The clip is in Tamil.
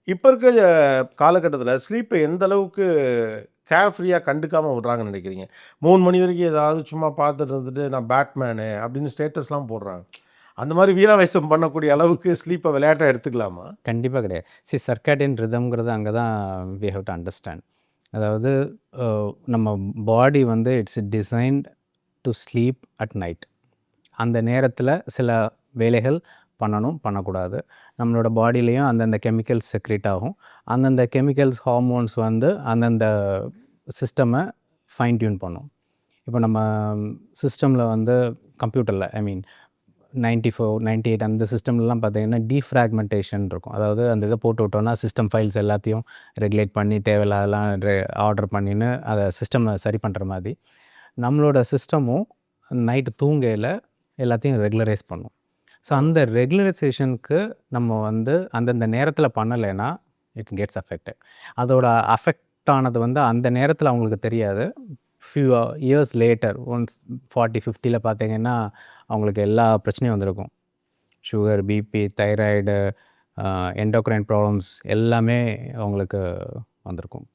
இப்ப இருக்க காலகட்டத்தில ஸ்லீப்ப எந்த அளவுக்கு கேர் ஃப்ரீயா கண்டுக்காம விடுறாங்கன்னு நினைக்கிறீங்க? 3 மணி வரைக்கும் ஏதாவது சும்மா பார்த்துட்டு இருந்துட்டு, நான் பேட்மேனு அப்படின்னு ஸ்டேட்டஸ்லாம் போடுறாங்க. அந்த மாரி வீராவேசம் பண்ணக்கூடிய அளவுக்கு ஸ்லீப்ப விளையாட்டா எடுத்துக்கலாமா? கண்டிப்பா கிடையாது. சர்க்காடியன் ரிதம்ங்கிறது அங்க தான் வி ஹேவ் டு அண்டர்ஸ்டாண்ட். அதாவது அ நம்ம பாடி வந்து it's designed to sleep at night. அந்த நேரத்தில சில வேலைகள் பண்ணணும், பண்ணக்கூடாது. நம்மளோட பாடியிலயும் அந்தந்த கெமிக்கல்ஸ் செக்ரீட் ஆகும். அந்தந்த கெமிக்கல்ஸ், ஹார்மோன்ஸ் வந்து அந்தந்த சிஸ்டம ஃபைன் டியூன் பண்ணும். இப்போ நம்ம சிஸ்டம்ல வந்து கம்ப்யூட்டர்ல ஐ மீன் 94, 98 அந்த சிஸ்டம்லலாம் பார்த்தீங்கன்னா, டீஃப்ராக்மென்டேஷன் இருக்கும். அதாவது அந்த இத போட்டு விட்டோம்னா, சிஸ்டம் ஃபைல்ஸ் எல்லாத்தையும் ரெகுலேட் பண்ணி தேவையில்லாததெல்லாம் ஆர்டர் பண்ணின்னு அத சிஸ்டம சரி பண்ற மாரி, நம்மளோட சிஸ்டமும் நைட்டு தூங்கையில எல்லாத்தையும் ரெகுலரைஸ் பண்ணும். ஸோ ஓ! அந்த ரெகுலரைசேஷனுக்கு நம்ம வந்து அந்தந்த நேரத்தில பண்ணலைன்னா, இட் கெட்ஸ் அஃபெக்டட். அதோட அஃபெக்ட் ஆனது வந்து அந்த நேரத்தில அவங்களுக்கு தெரியாது. ஃபியூ இயர்ஸ் லேட்டர் ஒன்ஸ் 40, 50ல பார்த்தீங்கன்னா, அவங்களுக்கு எல்லா பிரச்சனையும் வந்திருக்கும். Sugar, BP, thyroid, endocrine problems எல்லாமே அவங்களுக்கு வந்திருக்கும்.